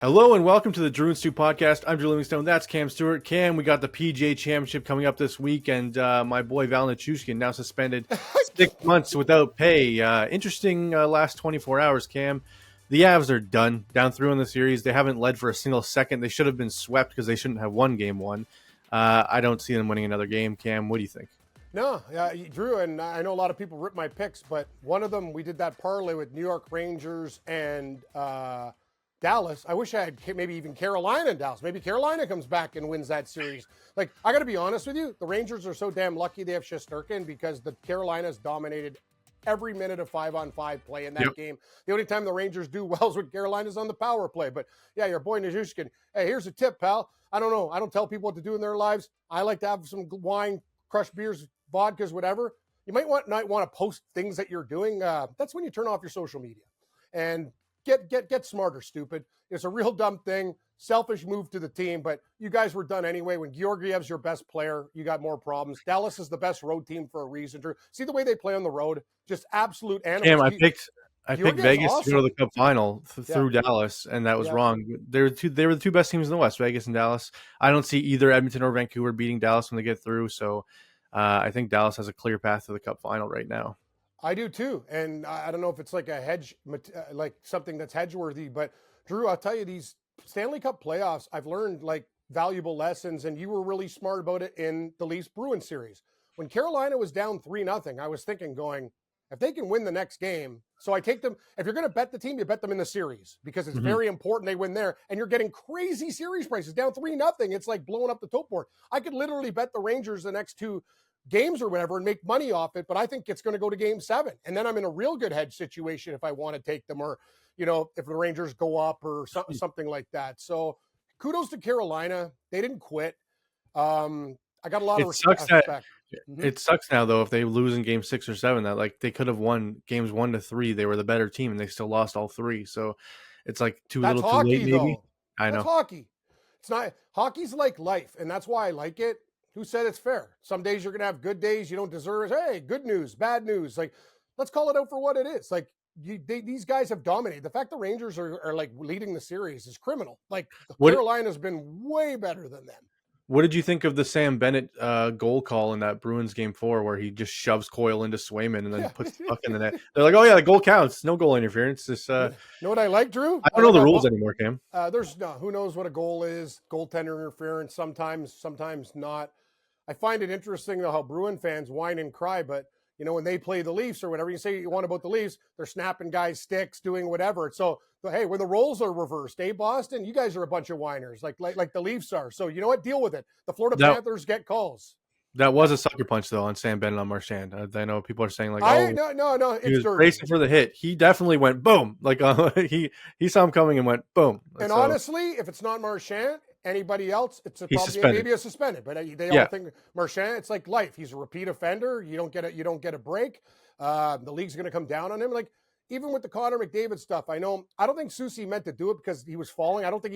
Hello and welcome to the Bruins 2 podcast. I'm Drew Livingstone. That's Cam Stewart. Cam, we got the PGA Championship coming up this week, and my boy Val Nichushkin now suspended 6 months without pay. Interesting last 24 hours, Cam. The Avs are done, down 3 in the series. They haven't led for a single second. They should have been swept because they shouldn't have won game 1. I don't see them winning another game. Cam, what do you think? No, Drew, and I know a lot of people rip my picks, but one of them, we did that parlay with New York Rangers and Dallas. I wish I had maybe even Carolina and Dallas. Maybe Carolina comes back and wins that series. Like, I got to be honest with you, the Rangers are so damn lucky they have Shesterkin because the Carolinas dominated every minute of 5-on-5 play in that game. The only time the Rangers do well is when Carolina's on the power play. But yeah, your boy Nichushkin. Hey, here's a tip, pal. I don't know. I don't tell people what to do in their lives. I like to have some wine, crushed beers, vodkas, whatever. You might not want to post things that you're doing. That's when you turn off your social media and get smarter, stupid. It's a real dumb thing. Selfish move to the team, but you guys were done anyway. When Georgiev's your best player, you got more problems. Dallas is the best road team for a reason, Drew. See the way they play on the road? Just absolute animals. Cam, I picked Vegas awesome. To go to the Cup final through Dallas, and that was wrong. They were the two best teams in the West, Vegas and Dallas. I don't see either Edmonton or Vancouver beating Dallas when they get through, so I think Dallas has a clear path to the Cup final right now. I do too, and I don't know if it's like a hedge, like something that's hedge worthy, but Drew, I'll tell you, these Stanley Cup playoffs, I've learned like valuable lessons, and you were really smart about it in the Leafs Bruins series. When Carolina was down 3-0, I was thinking going, if they can win the next game, so I take them, if you're going to bet the team, you bet them in the series because it's very important they win there, and you're getting crazy series prices, down 3-0. It's like blowing up the tote board. I could literally bet the Rangers the next 2 games or whatever and make money off it, but I think it's going to go to game 7. And then I'm in a real good hedge situation if I want to take them, or, you know, if the Rangers go up or something like that. So kudos to Carolina. They didn't quit. I got a lot of respect. It sucks now, though, if they lose in game 6 or 7, that like they could have won games 1 to 3. They were the better team and they still lost all 3. So it's like too little too late, maybe. Though. I know. That's hockey. It's not, hockey's like life, and that's why I like it. Who said it's fair? Some days you're going to have good days you don't deserve. Hey, good news, bad news. Like, let's call it out for what it is. Like, these guys have dominated. The fact the Rangers are like leading the series is criminal. Like, Carolina's been way better than them. What did you think of the Sam Bennett goal call in that Bruins game 4 where he just shoves Coyle into Swayman and then puts the puck in the net? They're like, oh, yeah, the goal counts. No goal interference. Just, know what I like, Drew? I don't know the rules anymore, Cam. There's no, who knows what a goal is. Goaltender interference, sometimes not. I find it interesting, though, how Bruin fans whine and cry, but, you know, when they play the Leafs or whatever, you say you want about the Leafs, they're snapping guys' sticks, doing whatever. So, hey, when the roles are reversed, Boston, you guys are a bunch of whiners, like the Leafs are. So, you know what? Deal with it. The Florida Panthers get calls. That was a sucker punch, though, on Sam Bennett on Marchand. I know people are saying, like, no, he was racing for the hit. He definitely went boom. Like, he saw him coming and went boom. And honestly, if it's not Marchand, anybody else, it's maybe a suspended. But they all think Marchand. It's like life. He's a repeat offender. You don't get a break. The league's going to come down on him. Like, even with the Connor McDavid stuff, I don't think Soucy meant to do it because he was falling. I don't think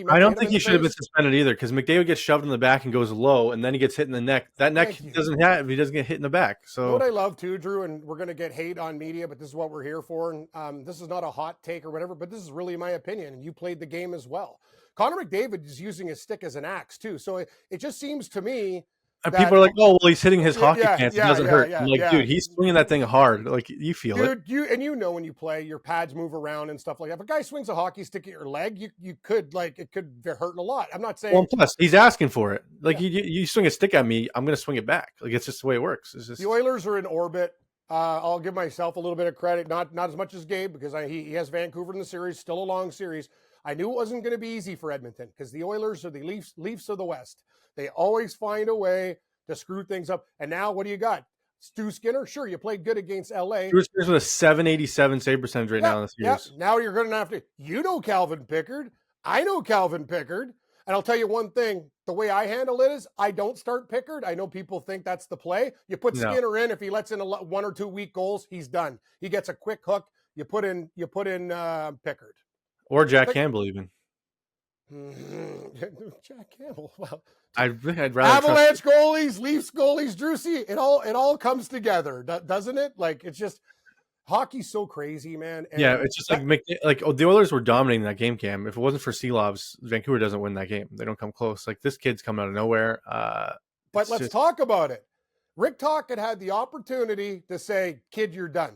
he should have been suspended either because McDavid gets shoved in the back and goes low, and then he gets hit in the neck. That neck he doesn't get hit in the back. So you know what I love too, Drew, and we're going to get hate on media, but this is what we're here for. And this is not a hot take or whatever, but this is really my opinion. And you played the game as well. Connor McDavid is using his stick as an axe too, so it just seems to me. And people are like, oh, well, he's hitting his hockey pants. It doesn't hurt. I'm like, dude, he's swinging that thing hard. Like, you feel it. You know when you play, your pads move around and stuff like that. If a guy swings a hockey stick at your leg, you could, like, it could hurt a lot. I'm not saying. Well, plus, he's asking for it. Like, you swing a stick at me, I'm going to swing it back. Like, it's just the way it works. It's just... The Oilers are in orbit. I'll give myself a little bit of credit. Not as much as Gabe, because he has Vancouver in the series, still a long series. I knew it wasn't going to be easy for Edmonton because the Oilers are the Leafs of the West. They always find a way to screw things up. And now what do you got? Stu Skinner? Sure, you played good against LA. Stu Skinner's with a 787 save percentage right now in the series. Now you're going to have to, you know Calvin Pickard. I know Calvin Pickard. And I'll tell you one thing, the way I handle it is I don't start Pickard. I know people think that's the play. You put Skinner in. If he lets in 1 or 2 weak goals, he's done. He gets a quick hook. You put in Pickard. Or Jack Campbell even. Jack Campbell. Well, I'd rather Avalanche goalies, Leafs goalies, Drusy. It all comes together, doesn't it? Like, it's just Hockey's so crazy, man. And Yeah, it's just the Oilers were dominating that game, Cam. If it wasn't for Seelovs, Vancouver doesn't win that game. They don't come close. Like, this kid's come out of nowhere. But let's talk about it. Rick Tocchet had the opportunity to say, kid, you're done.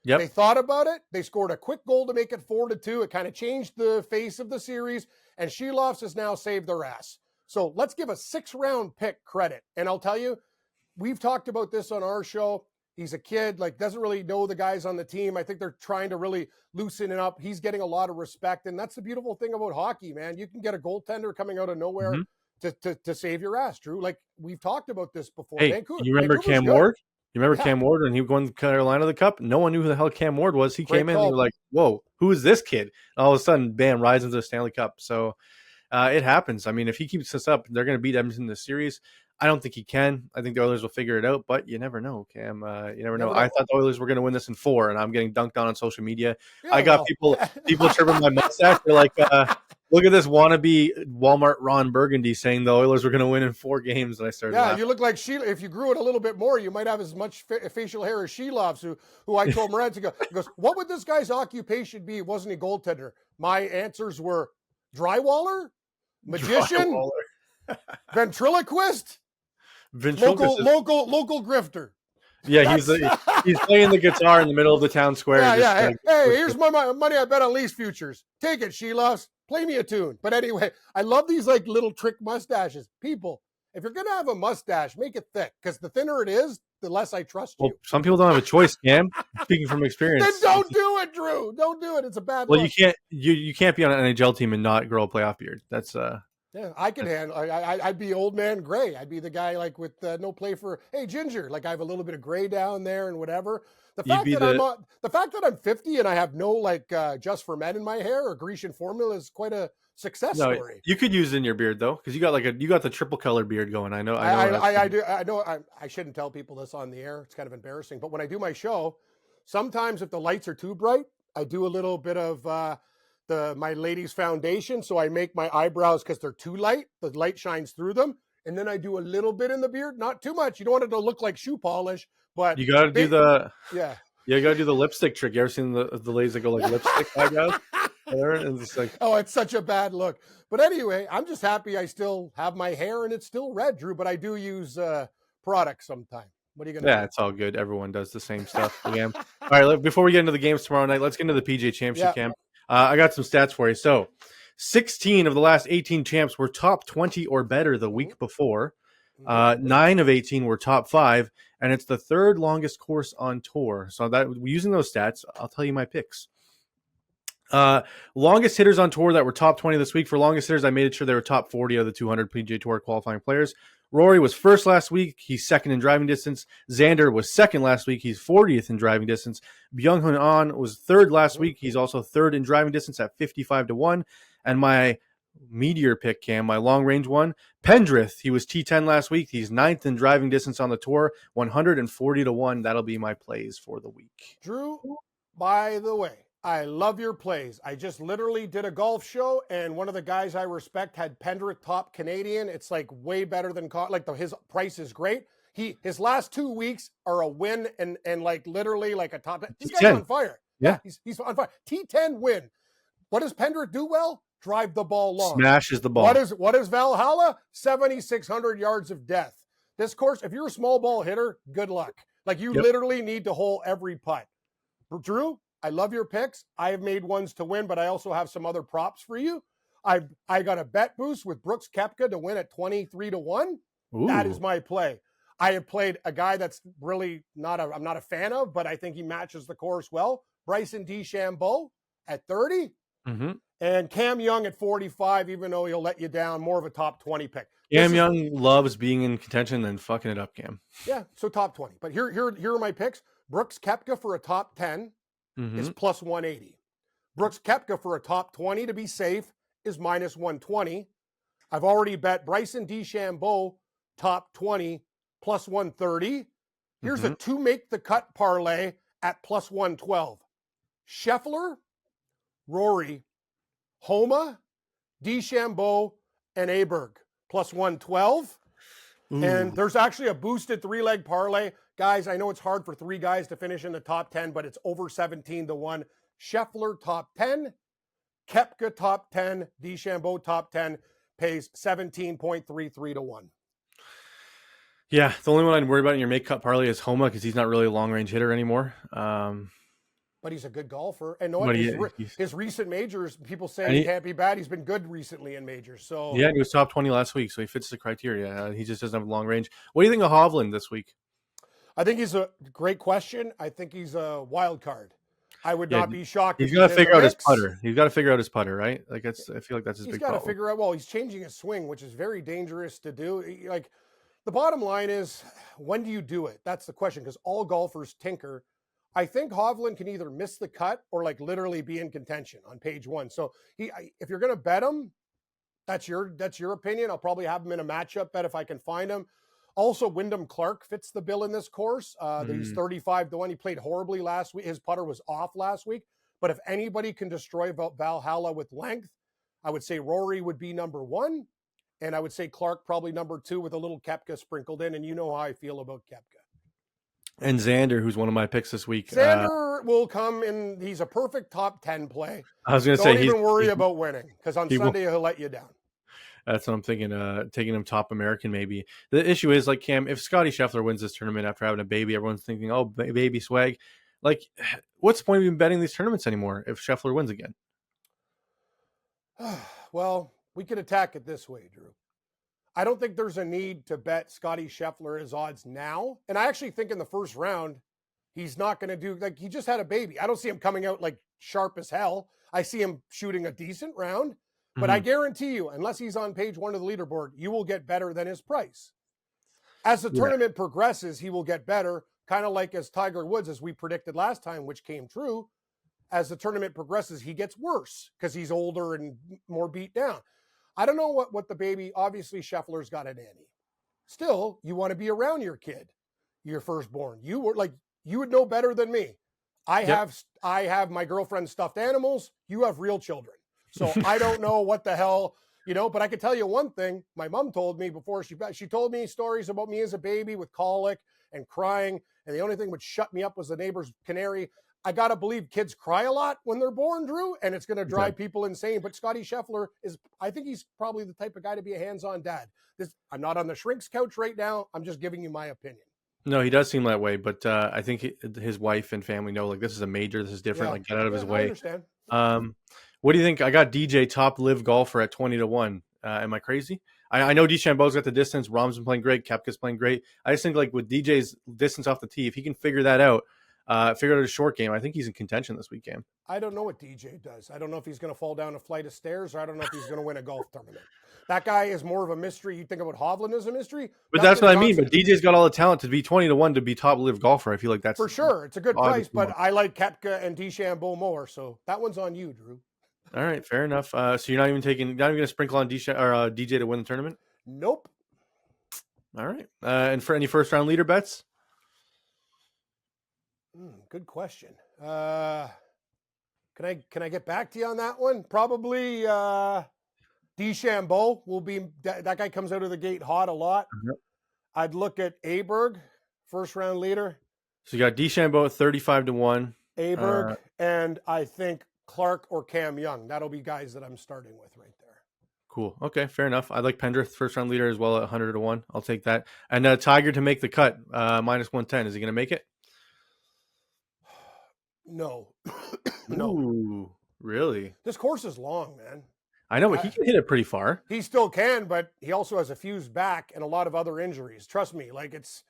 Yep. They thought about it. They scored a quick goal to make it 4-2. It kind of changed the face of the series. And Shelovs has now saved their ass. So let's give a 6th-round pick credit. And I'll tell you, we've talked about this on our show. He's a kid, doesn't really know the guys on the team. I think they're trying to really loosen it up. He's getting a lot of respect. And that's the beautiful thing about hockey, man. You can get a goaltender coming out of nowhere to save your ass, Drew. Like, we've talked about this before. Hey, you remember Cam Ward? You remember Cam Ward when he won Carolina the Cup? No one knew who the hell Cam Ward was. He came in and they were like, whoa, who is this kid? And all of a sudden, bam, rises into the Stanley Cup. So it happens. I mean, if he keeps this up, they're going to beat Edmonton in this series. I don't think he can. I think the Oilers will figure it out, but you never know, Cam. You never know. I thought the Oilers were going to win this in 4, and I'm getting dunked on social media. Yeah, I got people tripping my mustache. They're like, look at this wannabe Walmart Ron Burgundy saying the Oilers were going to win in 4 games, and I started laughing. You look like Sheila. If you grew it a little bit more, you might have as much facial hair as Shelovs, who I told Moretz ago. He goes, what would this guy's occupation be? Wasn't he goaltender? My answers were drywaller, magician, ventriloquist, local grifter. Yeah, he's playing the guitar in the middle of the town square. Hey, here's my money I bet on Leafs futures. Take it, Shelovs. Play me a tune. But anyway, I love these little trick mustaches. People, if you're going to have a mustache, make it thick, because the thinner it is, the less I trust you. Well, some people don't have a choice, Cam. Speaking from experience. Then don't do it, Drew. Don't do it. It's a bad look. You can't be on an NHL team and not grow a playoff beard. That's Yeah, I can handle. I'd be old man gray. I'd be the guy with no play for. Hey, ginger. Like, I have a little bit of gray down there and whatever. The fact that I'm 50 and I have no Just for Men in my hair or Grecian formula is quite a success story. You could use it in your beard though, because you got the triple color beard going. I know. I do. I know. I shouldn't tell people this on the air. It's kind of embarrassing. But when I do my show, sometimes if the lights are too bright, I do a little bit of my lady's foundation. So I make my eyebrows, because they're too light. The light shines through them. And then I do a little bit in the beard, not too much. You don't want it to look like shoe polish, but you got to do you got to do the lipstick trick. You ever seen the ladies that go like lipstick eyebrows? And it's like, oh, it's such a bad look. But anyway, I'm just happy I still have my hair and it's still red, Drew. But I do use products sometime. What are you gonna do? It's all good. Everyone does the same stuff. Again. All right, before we get into the games tomorrow night, let's get into the PGA Championship Cam. I got some stats for you. So 16 of the last 18 champs were top 20 or better the week before. 9 of 18 were top 5, and it's the 3rd longest course on tour. So that using those stats, I'll tell you my picks. Longest hitters on tour that were top 20 this week. For longest hitters, I made sure they were top 40 of the 200 PGA Tour qualifying players. Rory was 1st last week. He's 2nd in driving distance. Xander was 2nd last week. He's 40th in driving distance. Byung-Hun An was 3rd last week. He's also 3rd in driving distance at 55-1. And my meteor pick, Cam, my long range one, Pendrith. He was T10 last week. He's 9th in driving distance on the tour, 140-1. That'll be my plays for the week. Drew, by the way, I love your plays. I just literally did a golf show, and one of the guys I respect had Pendrith top Canadian. It's way better than his price is great. His last 2 weeks are a win and literally a top 10. This guy's on fire. Yeah, he's on fire. T10 win. What does Pendrith do well? Drive the ball long. Smashes the ball. What is Valhalla? 7,600 yards of death. This course, if you're a small ball hitter, good luck. Literally need to hole every putt. Drew, I love your picks. I have made ones to win, but I also have some other props for you. I got a bet boost with Brooks Koepka to win at 23-1. Ooh. That is my play. I have played a guy that's really I'm not a fan of, but I think he matches the course well. Bryson DeChambeau at 30. Mm-hmm. And Cam Young at 45, even though he'll let you down, more of a top 20 pick. Cam Young loves being in contention and fucking it up, Cam. Yeah, so top 20. But here are my picks. Brooks Koepka for a top 10 is plus 180. Brooks Koepka for a top 20 to be safe is minus 120. I've already bet Bryson DeChambeau top 20 plus 130. Here's a 2 make the cut parlay at plus 112. Scheffler, Rory, Homa, DeChambeau, and Aberg plus 112. Ooh. And there's actually a boosted 3-leg parlay. Guys, I know it's hard for 3 guys to finish in the top 10, but it's over 17-1. Scheffler top 10, Koepka top 10, DeChambeau top 10, pays 17.33-1. Yeah, the only one I'd worry about in your make cut parlay is Homa because he's not really a long range hitter anymore. But he's a good golfer. And what his recent majors, people say he can't be bad. He's been good recently in majors. So yeah, he was top 20 last week, so he fits the criteria. He just doesn't have long range. What do you think of Hovland this week? I think he's a great question. I think he's a wild card. I would not be shocked. He's got to figure out his putter. He's got to figure out his putter, right? Like I feel like that's his big problem. He's got to figure out. Well, he's changing his swing, which is very dangerous to do. Like the bottom line is, when do you do it? That's the question, because all golfers tinker. I think Hovland can either miss the cut or like literally be in contention on page 1. So if you're going to bet him, that's your opinion. I'll probably have him in a matchup bet if I can find him. Also, Wyndham Clark fits the bill in this course. He's 35-1. He played horribly last week. His putter was off last week. But if anybody can destroy Valhalla with length, I would say Rory would be number 1. And I would say Clark probably number 2 with a little Koepka sprinkled in. And you know how I feel about Koepka. And Xander, who's one of my picks this week. Xander will come in. He's a perfect top 10 play. I was going to say, don't even worry about winning, because on Sunday he'll let you down. That's what I'm thinking. Taking him top American maybe. The issue is, like, Cam, if Scotty Scheffler wins this tournament after having a baby, everyone's thinking, oh, baby swag. Like, what's the point of even betting these tournaments anymore if Scheffler wins again? Well, we could attack it this way, Drew. I don't think there's a need to bet Scotty Scheffler his odds now. And I actually think in the first round, he's not going to do, like, he just had a baby. I don't see him coming out like sharp as hell. I see him shooting a decent round. But I guarantee you, unless he's on page 1 of the leaderboard, you will get better than his price. As the tournament progresses, he will get better, kind of like as Tiger Woods, as we predicted last time, which came true. As the tournament progresses, he gets worse because he's older and more beat down. I don't know what the baby, obviously Scheffler's got a nanny. Still, you want to be around your kid, your firstborn. You would know better than me. I have my girlfriend's stuffed animals. You have real children. So I don't know what the hell, but I can tell you one thing. My mom told me before she told me stories about me as a baby with colic and crying. And the only thing which shut me up was the neighbor's canary. I got to believe kids cry a lot when they're born, Drew, and it's going to drive people insane. But Scotty Scheffler I think he's probably the type of guy to be a hands-on dad. I'm not on the shrink's couch right now. I'm just giving you my opinion. No, he does seem that way, but I think his wife and family know, like, this is a major, this is different, like, get out of his way. I understand. What do you think? I got DJ top live golfer at 20-1. Am I crazy? I know DeChambeau's got the distance. Rahm's been playing great. Koepka's playing great. I just think, like, with DJ's distance off the tee, if he can figure that out, figure out a short game, I think he's in contention this weekend. I don't know what DJ does. I don't know if he's going to fall down a flight of stairs, or I don't know if he's going to win a golf tournament. That guy is more of a mystery. You think about Hovland as a mystery. But that's what I mean. But DJ's got all the talent to be 20-1 to be top live golfer. I feel like that's for sure. It's a good price, but I like Koepka and DeChambeau more. So that one's on you, Drew. All right, fair enough. So you're not even going to sprinkle on DJ to win the tournament? Nope. All right. And for any first round leader bets? Good question. Can I get back to you on that one? Probably DeChambeau will be that guy comes out of the gate hot a lot. Mm-hmm. I'd look at Aberg, first round leader. So you got DeChambeau at 35-1. Aberg, and I think Clark or Cam Young. That'll be guys that I'm starting with right there. Cool. Okay, fair enough. I like Pendrith, first round leader as well at 100-1. I'll take that. And Tiger to make the cut, minus 110. Is he going to make it? No. No. Ooh, really? This course is long, man. I know, but he can hit it pretty far. He still can, but he also has a fused back and a lot of other injuries. Trust me, like it's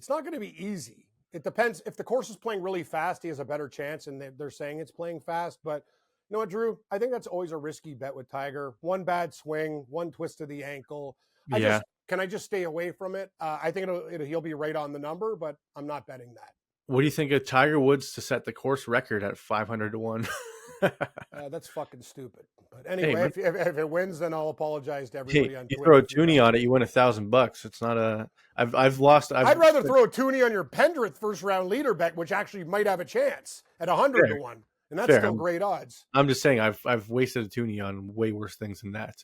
not going to be easy. It depends. If the course is playing really fast, he has a better chance, and they're saying it's playing fast. But you know what, Drew? I think that's always a risky bet with Tiger. One bad swing, one twist of the ankle. Can I just stay away from it? I think he'll be right on the number, but I'm not betting that. What do you think of Tiger Woods to set the course record at 500-1? That's fucking stupid. But anyway, if it wins, then I'll apologize to everybody on Twitter. You throw a toonie on it, you win $1,000. It's not a. I'd rather throw a toonie on your Pendrith first round leader bet, which actually might have a chance at 100-1, and that's still great odds. I'm just saying I've wasted a toonie on way worse things than that.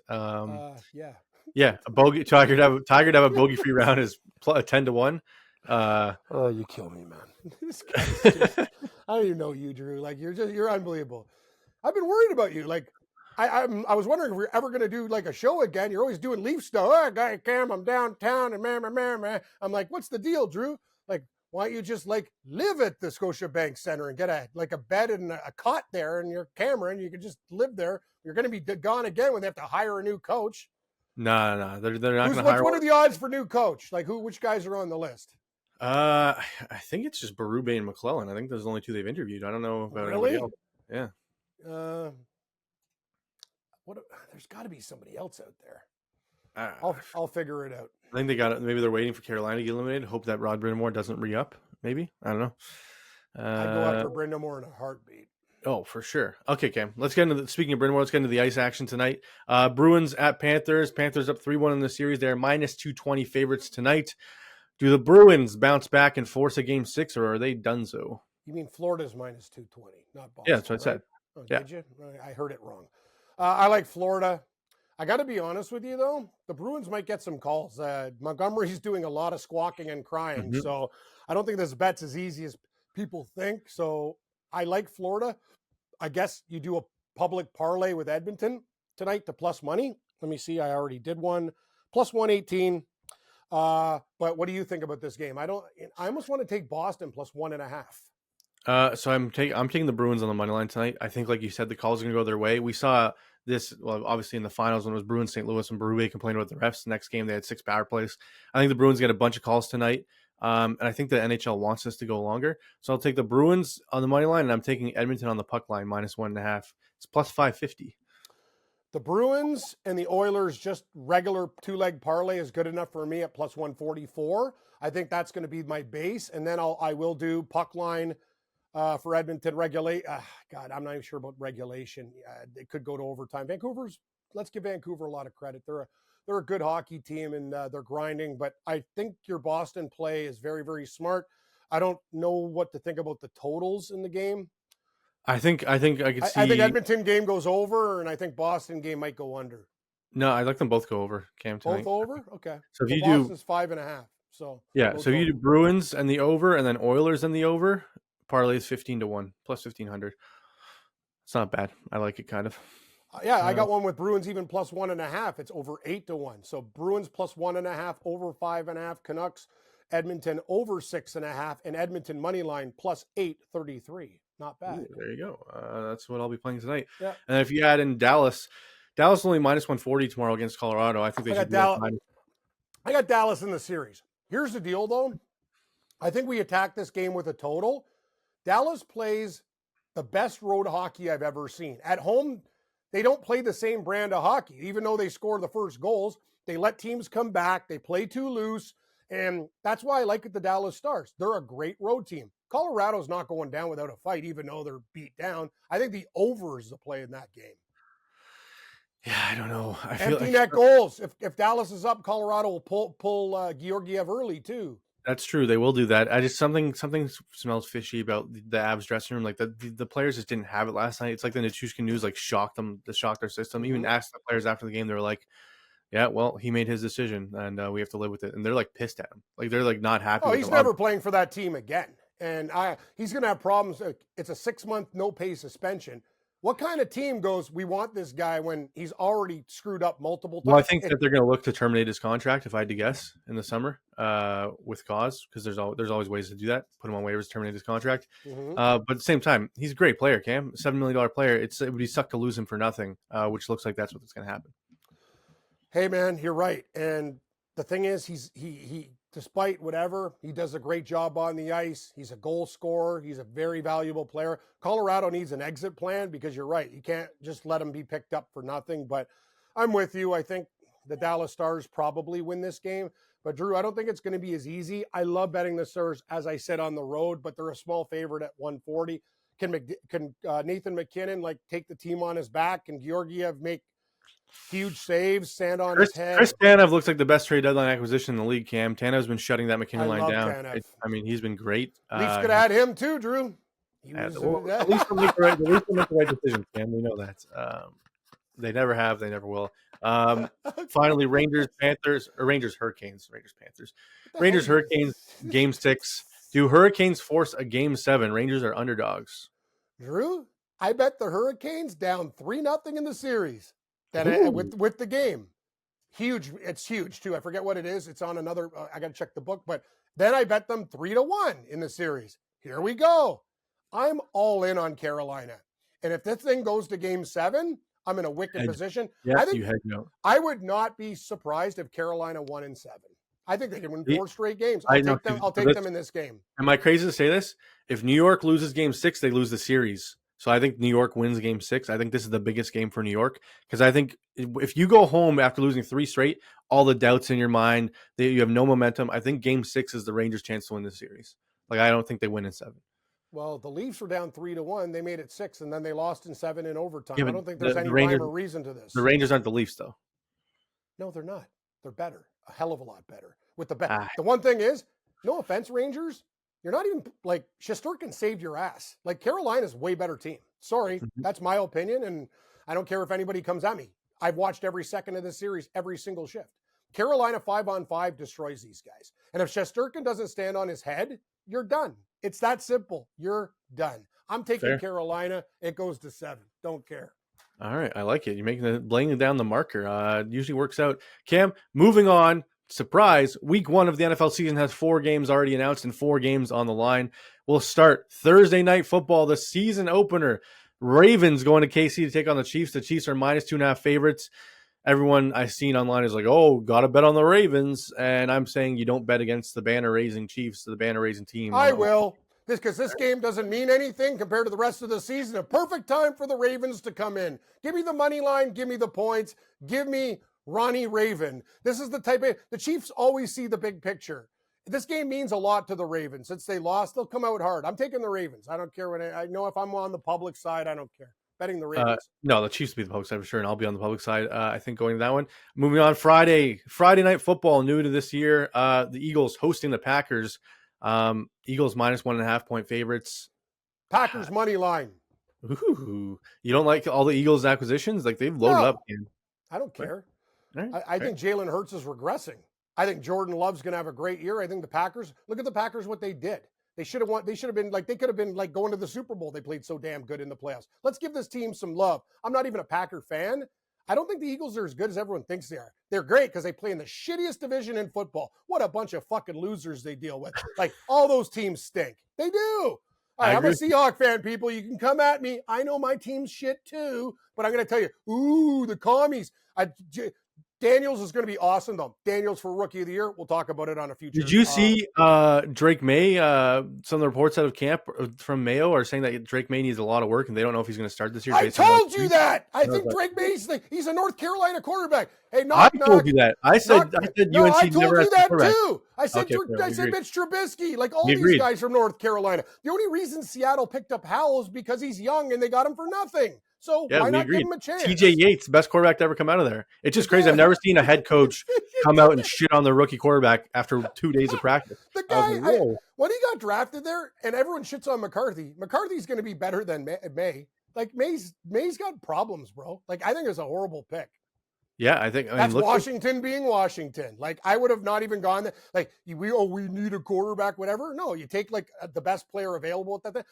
Yeah. Yeah, a bogey. Tiger to have a bogey free round is 10-1. Oh, you kill me, man. This guy's just, I don't even know you, Drew. Like you're unbelievable. I've been worried about you. Like I was wondering if we're ever going to do like a show again. You're always doing Leaf stuff. Oh, guy Cam, I'm downtown and man. I'm like, what's the deal, Drew? Like, why don't you just like live at the Scotiabank Center and get a bed and a cot there and your camera and you can just live there. You're going to be gone again when they have to hire a new coach. No, they're not going to hire. What are the odds for new coach? Like which guys are on the list? I think it's just Berube and McClellan. I think those are the only two they've interviewed. I don't know about anybody else. Yeah. There's got to be somebody else out there. I'll figure it out. I think they got it. Maybe they're waiting for Carolina to get eliminated. Hope that Rod Brindamore doesn't re-up. Maybe, I don't know. I'd go after Brindamore in a heartbeat. Oh, for sure. Okay, Cam. Let's get into speaking of Brindamore. Let's get into the ice action tonight. Bruins at Panthers. Panthers up 3-1 in the series. They're minus 220 favorites tonight. Do the Bruins bounce back and force a game 6, or are they done so? You mean Florida's minus 220, not Boston? Yeah, that's what I said. Oh, yeah. Did you? I heard it wrong. I like Florida. I got to be honest with you, though. The Bruins might get some calls. Montgomery's doing a lot of squawking and crying, so I don't think this bet's as easy as people think. So I like Florida. I guess you do a public parlay with Edmonton tonight to plus money. Let me see. I already did one. Plus 118. But what do you think about this game? I almost want to take Boston plus 1.5. So I'm taking the Bruins on the money line tonight. I think, like you said, the calls are going to go their way. We saw this, well, obviously in the finals when it was Bruins St. Louis and Berube complained about the refs. The next game they had 6 power plays. I think the Bruins get a bunch of calls tonight. And I think the NHL wants this to go longer. So I'll take the Bruins on the money line, and I'm taking Edmonton on the puck line minus 1.5. It's plus 550. The Bruins and the Oilers, just regular 2-leg parlay is good enough for me at plus 144. I think that's going to be my base. And then I will do puck line for Edmonton regulate. God, I'm not even sure about regulation. It could go to overtime. Let's give Vancouver a lot of credit. They're a good hockey team and they're grinding, but I think your Boston play is very, very smart. I don't know what to think about the totals in the game. I think I could see. I think Edmonton game goes over, and I think Boston game might go under. No, I'd like them both go over, Cam. Tonight. Both over? Okay. So if you Boston's 5.5. So yeah, so if you do Bruins and the over, and then Oilers and the over, parlay is 15-1 plus 1,500. It's not bad. I like it kind of. Yeah, I got one with Bruins even plus 1.5. It's over 8-1. So Bruins plus 1.5, over 5.5. Canucks, Edmonton over 6.5, and Edmonton money line plus 833. Not bad. Ooh, there you go. That's what I'll be playing tonight. Yeah. And if you add in Dallas only minus 140 tomorrow against Colorado. I think they should. I got Dallas in the series. Here's the deal, though. I think we attack this game with a total. Dallas plays the best road hockey I've ever seen. At home, they don't play the same brand of hockey. Even though they score the first goals, they let teams come back. They play too loose. And that's why I like the Dallas Stars. They're a great road team. Colorado's not going down without a fight, even though they're beat down. I think the over is the play in that game. Yeah, I don't know. I feel empty net goals. If Dallas is up, Colorado will pull Georgiev early too. That's true. They will do that. I just something smells fishy about the Avs dressing room. Like the players just didn't have it last night. It's like the Nichushkin news shocked their system. Even asked the players after the game, they were like, "Yeah, well, he made his decision, and we have to live with it." And they're pissed at him. They're not happy. Oh, he's never playing for that team again. And he's going to have problems. It's a 6-month no-pay suspension. What kind of team goes, we want this guy when he's already screwed up multiple times? Well, I think that they're going to look to terminate his contract, if I had to guess, in the summer with cause, because there's always ways to do that. Put him on waivers, terminate his contract. But at the same time, he's a great player, Cam. $7 million player. It would be sucked to lose him for nothing, which looks like that's what's going to happen. Hey, man, you're right. And the thing is, he despite whatever, he does a great job on the ice. He's a goal scorer. He's a very valuable player. Colorado needs an exit plan because you're right. You can't just let him be picked up for nothing. But I'm with you. I think the Dallas Stars probably win this game. But, Drew, I don't think it's going to be as easy. I love betting the Stars, as I said, on the road, but they're a small favorite at 140. Can Nathan McKinnon, take the team on his back? Can Georgiev make huge saves, stand on his head? Chris Tanev looks like the best trade deadline acquisition in the league, Cam. Tanev's been shutting that McKinnon line down. He's been great. Leafs could add him too, Drew. At least they'll make the right decision, Cam. We know that. They never have. They never will. Okay. finally, Rangers, Panthers, or Rangers, Hurricanes, Rangers, Panthers, Rangers, Hurricanes, Game 6. Do Hurricanes force a Game 7? Rangers are underdogs. Drew, I bet the Hurricanes down 3-0 in the series. Then with the game. Huge. It's huge, too. I forget what it is. It's on another. I got to check the book. But then I bet them 3-1 in the series. Here we go. I'm all in on Carolina. And if this thing goes to Game 7, I'm in a wicked position. Yeah, I think you head no. I would not be surprised if Carolina won in 7. I think they can win 4 straight games. I'll take them in this game. Am I crazy to say this? If New York loses Game 6, they lose the series. So I think New York wins Game 6. I think this is the biggest game for New York because I think if you go home after losing 3 straight, all the doubts in your mind, you have no momentum. I think Game 6 is the Rangers' chance to win this series. Like I don't think they win in 7. Well, the Leafs were down 3-1. They made it 6, and then they lost in 7 in overtime. Yeah, I don't think there's any rhyme or reason to this. The Rangers aren't the Leafs, though. No, they're not. They're better, a hell of a lot better. With the one thing is, no offense, Rangers, you're not even like Shesterkin saved your ass. Like Carolina's a way better team. Sorry, that's my opinion, and I don't care if anybody comes at me. I've watched every second of this series, every single shift. Carolina 5-on-5 destroys these guys, and if Shesterkin doesn't stand on his head, you're done. It's that simple. You're done. I'm taking Carolina. It goes to 7. Don't care. All right, I like it. You're laying down the marker. Usually works out. Cam, moving on. Surprise, week 1 of the NFL season has 4 games already announced and 4 games on the line. We'll start Thursday night football, the season opener. Ravens going to KC to take on the Chiefs. The Chiefs are -2.5 favorites. Everyone I've seen online is like, oh, got to bet on the Ravens. And I'm saying you don't bet against the banner-raising Chiefs, the banner-raising team. I will. Because this game doesn't mean anything compared to the rest of the season. A perfect time for the Ravens to come in. Give me the money line. Give me the points. Give me Ronnie Raven. This is the type of the Chiefs always see the big picture. This game means a lot to the Ravens. Since they lost, they'll come out hard. I'm taking the Ravens. I don't care what I know if I'm on the public side. I don't care. Betting the Ravens. No, the Chiefs will be the public side for sure, and I'll be on the public side. I think going to that one. Moving on, Friday night football, new to this year. The Eagles hosting the Packers. Eagles -1.5 point favorites. Packers money line. Ooh, you don't like all the Eagles acquisitions? Like they've loaded up. Man. I don't care. Right. I think Jalen Hurts is regressing. I think Jordan Love's going to have a great year. I think the Packers, look at the Packers, what they did. They should have won. They should have been like, they could have been like going to the Super Bowl. They played so damn good in the playoffs. Let's give this team some love. I'm not even a Packer fan. I don't think the Eagles are as good as everyone thinks they are. They're great because they play in the shittiest division in football. What a bunch of fucking losers they deal with. Like all those teams stink. They do. I'm a Seahawks fan, people. You can come at me. I know my team's shit too, but I'm going to tell you, the commies. Daniels is going to be awesome, though. Daniels for Rookie of the Year. We'll talk about it on a future. Did you see Drake May? Some of the reports out of camp from Mayo are saying that Drake May needs a lot of work, and they don't know if he's going to start this year. I told you that. I think Drake May's he's a North Carolina quarterback. Hey, I told you that. I said no, UNC I told never you that too. I said I said Mitch Trubisky. Like all these guys from North Carolina. The only reason Seattle picked up Howell is because he's young and they got him for nothing. So why not give him a chance? TJ Yates, best quarterback to ever come out of there. It's just crazy. I've never seen a head coach come out and shit on the rookie quarterback after 2 days of practice. The guy, when he got drafted there, and everyone shits on McCarthy, McCarthy's going to be better than May. Like May's got problems, bro. Like I think it's a horrible pick. Yeah, I mean, that's Washington being Washington. Like I would have not even gone there. Like we need a quarterback, whatever. No, you take like the best player available at that thing.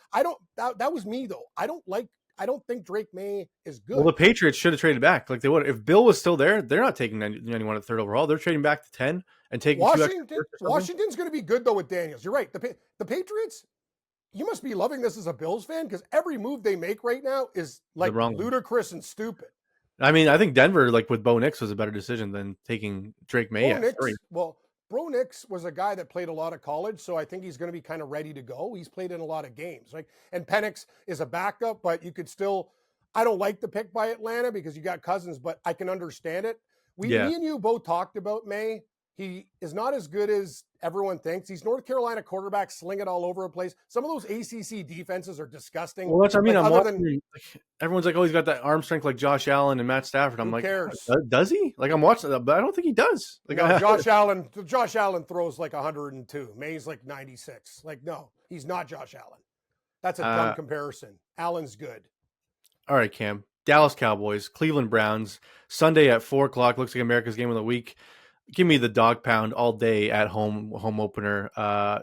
That was me though. I don't think Drake May is good. Well, the Patriots should have traded back. Like they would. If Bill was still there, they're not taking anyone at 3rd overall. They're trading back to 10 and taking Washington's going to be good though with Daniels. You're right. The Patriots. You must be loving this as a Bills fan because every move they make right now is like ludicrous and stupid. I mean, I think Denver, like with Bo Nix, was a better decision than taking Drake May at 3. Well, Bo Nix was a guy that played a lot of college, so I think he's going to be kind of ready to go. He's played in a lot of games, right? And Penix is a backup, but you could still. I don't like the pick by Atlanta because you got Cousins, but I can understand it. Me and you both talked about May. He is not as good as everyone thinks. He's North Carolina quarterback, sling it all over the place. Some of those ACC defenses are disgusting. Well, that's what I mean. I'm watching. Everyone's like, "Oh, he's got that arm strength like Josh Allen and Matt Stafford." I'm like, cares? Does he? Like, I'm watching that, but I don't think he does. Like, no, Josh Allen throws like 102. May's like 96. Like, no, he's not Josh Allen. That's a dumb comparison. Allen's good. All right, Cam. Dallas Cowboys, Cleveland Browns, Sunday at 4:00. Looks like America's game of the week. Give me the dog pound all day at home opener.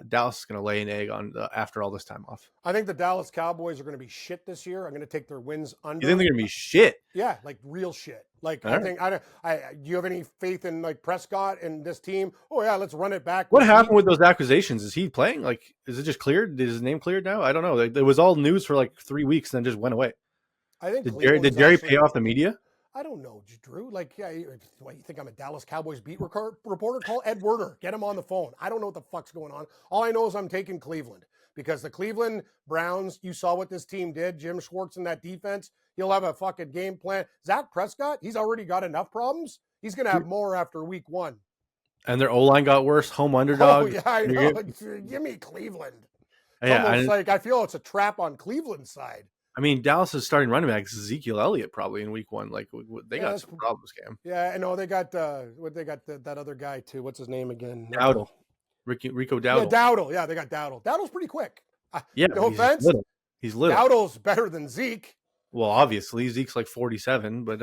Dallas is going to lay an egg on after all this time off. I think the Dallas Cowboys are going to be shit this year. I'm going to take their wins under. You think they're going to be shit? Yeah, like real shit. Like all I right. think do you have any faith in like Prescott and this team? Oh yeah, let's run it back. What happened with those accusations? Is he playing? Like, is it just cleared? Is his name cleared now? I don't know. It was all news for like 3 weeks and then just went away. I think did Jerry pay off the media? I don't know, Drew. Like, yeah, what, you think I'm a Dallas Cowboys beat reporter? Call Ed Werder. Get him on the phone. I don't know what the fuck's going on. All I know is I'm taking Cleveland because the Cleveland Browns, you saw what this team did. Jim Schwartz and that defense, he'll have a fucking game plan. Zach Prescott, he's already got enough problems. He's going to have more after week 1. And their O-line got worse. Home underdog. Oh, yeah, I know. Give me Cleveland. It's yeah, almost like I feel it's a trap on Cleveland's side. I mean, Dallas is starting running back Ezekiel Elliott probably in week 1. Like they got some problems, Cam. Yeah, I know they got that other guy too. What's his name again? Dowdle. Rico Dowdle. Yeah, Dowdle. Yeah, they got Dowdle. Dowdle's pretty quick. Yeah, no offense. He's little. Dowdle's better than Zeke. Well, obviously Zeke's like 47, but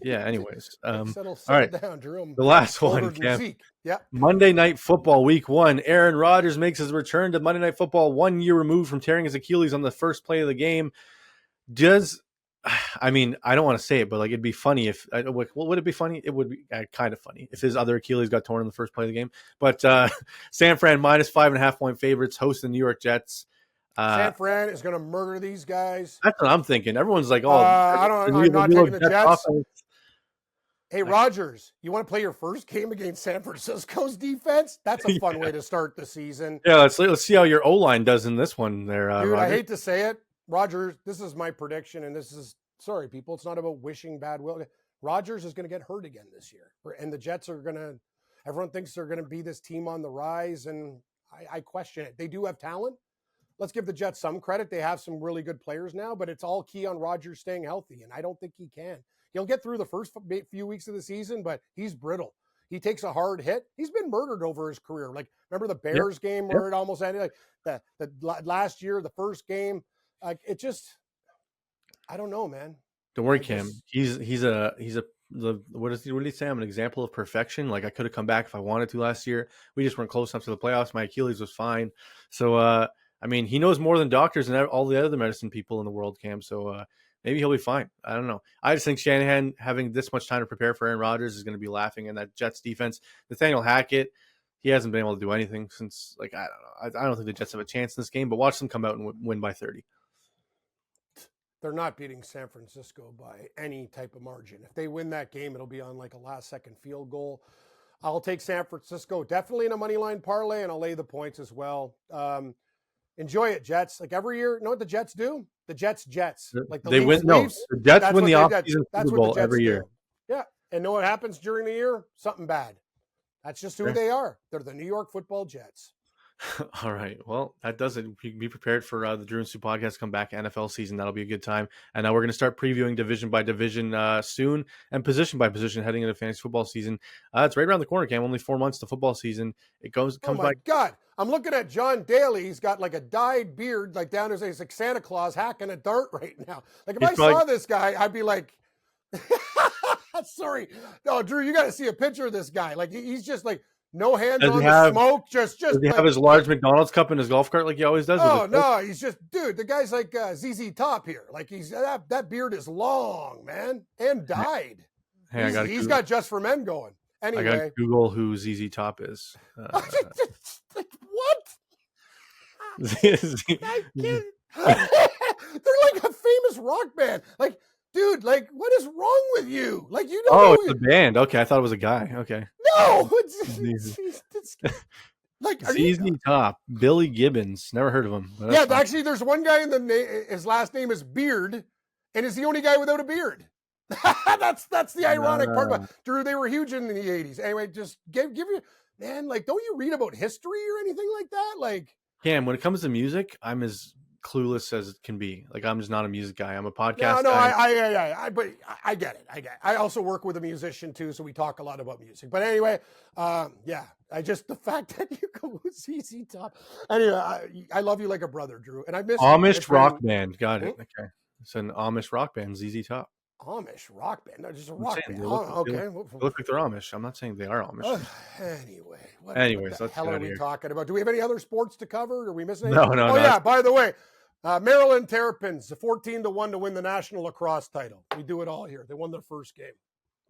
yeah. Anyways, settle all right. down, Drew. The last one, Cam. Zeke. Yeah. Monday Night Football, Week 1. Aaron Rodgers makes his return to Monday Night Football 1 year removed from tearing his Achilles on the first play of the game. I mean, I don't want to say it, but like it'd be funny if. Well, would it be funny? It would be kind of funny if his other Achilles got torn in the first play of the game. But San Fran minus 5.5 point favorites host the New York Jets. San Fran is going to murder these guys. That's what I'm thinking. Everyone's like, "Oh, I'm not taking the Jets." Offense. Hey, Rodgers, you want to play your first game against San Francisco's defense? That's a fun way to start the season. Yeah, let's see how your O-line does in this one. There, dude. Rodgers. I hate to say it, Rodgers. This is my prediction, and this is sorry, people. It's not about wishing bad will. Rodgers is going to get hurt again this year, and the Jets are going to. Everyone thinks they're going to be this team on the rise, and I question it. They do have talent. Let's give the Jets some credit. They have some really good players now, but it's all key on Rodgers staying healthy, and I don't think he can. He'll get through the first few weeks of the season, but he's brittle. He takes a hard hit. He's been murdered over his career. Like, remember the Bears game where it almost ended? Like the last year, the first game. Like, it just, I don't know, man. Don't worry, Cam. He's what did he say? I'm an example of perfection. Like, I could have come back if I wanted to last year. We just weren't close enough to the playoffs. My Achilles was fine. So, I mean, he knows more than doctors and all the other medicine people in the world, Cam. So, maybe he'll be fine. I don't know. I just think Shanahan having this much time to prepare for Aaron Rodgers is going to be laughing. And that Jets defense, Nathaniel Hackett, he hasn't been able to do anything since, like, I don't know. I don't think the Jets have a chance in this game, but watch them come out and win by 30. They're not beating San Francisco by any type of margin. If they win that game, it'll be on like a last-second field goal. I'll take San Francisco definitely in a money line parlay, and I'll lay the points as well. Enjoy it, Jets. Like every year, you know what the Jets do? The Jets. Like they win. No, the Jets win the offseason Super Bowl every year. Yeah, and know what happens during the year? Something bad. That's just who they are. They're the New York Football Jets. All right. Well, that does it. Be prepared for the Drew and Stu podcast come back NFL season. That'll be a good time. And now we're going to start previewing division by division soon and position by position heading into fantasy football season. It's right around the corner, Cam. Only 4 months to football season. It comes oh my by. God. I'm looking at John Daly. He's got like a dyed beard, like down his like Santa Claus hacking a dart right now. Like if I saw this guy, I'd be like, sorry. No, Drew, you got to see a picture of this guy. Like he's just like, no hands on the smoke. Just does he have his large McDonald's cup in his golf cart like he always does? Oh no, he's just dude. The guy's like ZZ Top here. Like he's that beard is long, man, and dyed. Hey, he's got Just for Men going. Anyway, I got Google who ZZ Top is. Like, what? They're They're like a famous rock band. Like, dude, like, what is wrong with you? Like, you don't know. It's a band. Okay, I thought it was a guy. Okay. No, it's like ZZ Top, Billy Gibbons. Never heard of him. Yeah, actually, there's one guy in the name. His last name is Beard, and is the only guy without a beard. that's the ironic part. But Drew, they were huge in the '80s. Anyway, just give you, man. Like, don't you read about history or anything like that? Like, Cam, when it comes to music, I'm as clueless as it can be. Like, I'm just not a music guy. I'm a podcast guy. But I get it. I also work with a musician too, so we talk a lot about music. But anyway, the fact that you go with ZZ Top. Anyway, I love you like a brother, Drew, and I miss Amish rock band. Got it. Okay, it's an Amish rock band, ZZ Top. Amish rock band. No, just a rock band. They Okay. they look like they're Amish. I'm not saying they are Amish. Anyway, what Anyways, the let's hell get are out of we here. talking about? Do we have any other sports to cover? Are we missing No, anything? no, Oh, no. yeah, by the way, Maryland Terrapins, 14-1 to win the national lacrosse title. We do it all here. They won their first game.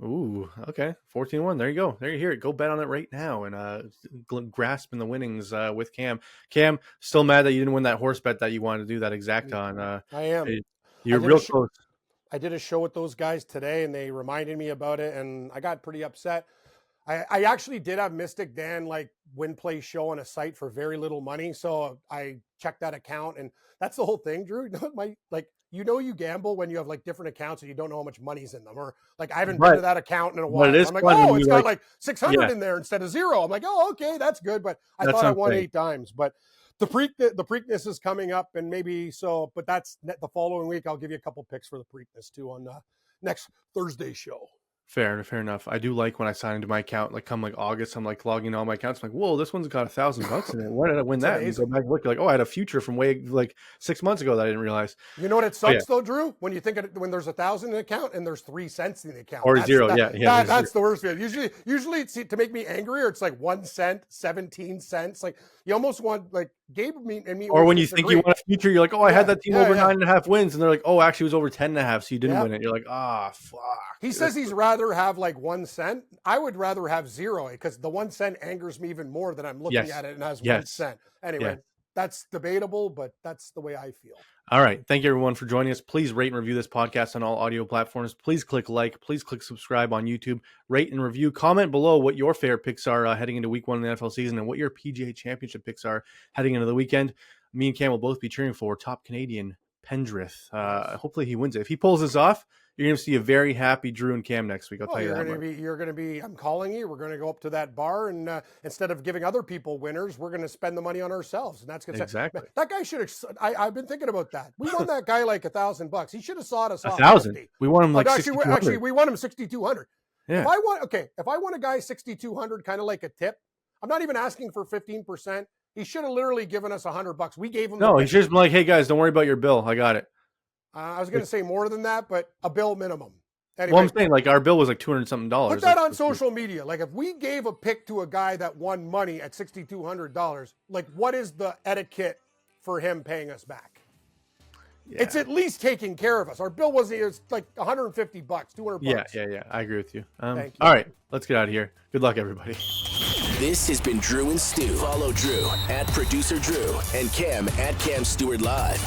Ooh, okay. 14-1. There you go. There you hear it. Go bet on it right now and grasp in the winnings with Cam. Cam, still mad that you didn't win that horse bet that you wanted to do that exact on. I am. You're real close. I did a show with those guys today, and they reminded me about it, and I got pretty upset. I actually did have Mystic Dan like win play show on a site for very little money, so I checked that account, and that's the whole thing, Drew. You gamble when you have like different accounts and you don't know how much money's in them, or like I haven't been to that account in a while. I'm like, oh, it's got like 600 in there instead of 0. I'm like, oh, okay, that's good. But I thought I won 8 times, but. The Preakness is coming up, and maybe so, but that's the following week. I'll give you a couple picks for the Preakness too on next Thursday show. Fair enough. I do like when I sign into my account, like come like August, I'm like logging all my accounts. I'm like, whoa, this one's got $1,000 in it. Why did I win that? And you go back and look, like, oh, I had a future from way like 6 months ago that I didn't realize. You know what it sucks though, Drew? When you think of it, when there's 1,000 in the account and there's 3 cents in the account, or zero, that's the worst. Usually it's to make me angrier. It's like 1 cent, 17 cents. Like you almost want like Gabe and me. Or when you think you want a future, you're like, oh, I had that team over 9.5 wins, and they're like, oh, actually it was over 10.5, so you didn't win it. You're like, fuck. He says he's rather have like 1 cent. I would rather have 0 because the 1 cent angers me even more than I'm looking at it and has 1 cent. Anyway, that's debatable, but that's the way I feel. All right. Thank you, everyone, for joining us. Please rate and review this podcast on all audio platforms. Please click like. Please click subscribe on YouTube. Rate and review. Comment below what your favorite picks are heading into week 1 of the NFL season and what your PGA Championship picks are heading into the weekend. Me and Cam will both be cheering for top Canadian Pendrith. Hopefully he wins it. If he pulls this off, you're going to see a very happy Drew and Cam next week. I'll tell you that. You're going to be, I'm calling you. We're going to go up to that bar, and instead of giving other people winners, we're going to spend the money on ourselves. And that's going to exactly. That guy should have, I've been thinking about that. We won that guy like $1,000. He should have sawed us off. 1,000. We won him like actually, we won him 6,200. Yeah. If I want a guy 6,200, kind of like a tip, I'm not even asking for 15%. He should have literally given us $100. We gave him. No, he should have been like, hey guys, don't worry about your bill. I got it. I was going to say more than that, but a bill minimum. Anyway, well, I'm saying like our bill was like $200-something. Put that on social media. Like if we gave a pick to a guy that won money at $6,200, like what is the etiquette for him paying us back? Yeah. It's at least taking care of us. Our bill was like $150, $200. Yeah. I agree with you. Thank you. All right, let's get out of here. Good luck, everybody. This has been Drew and Stu. Follow Drew at Producer Drew and Cam at Cam Stewart Live.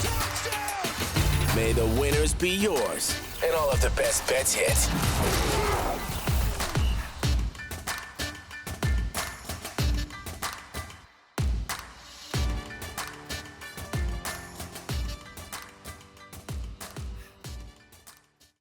May the winners be yours and all of the best bets hit.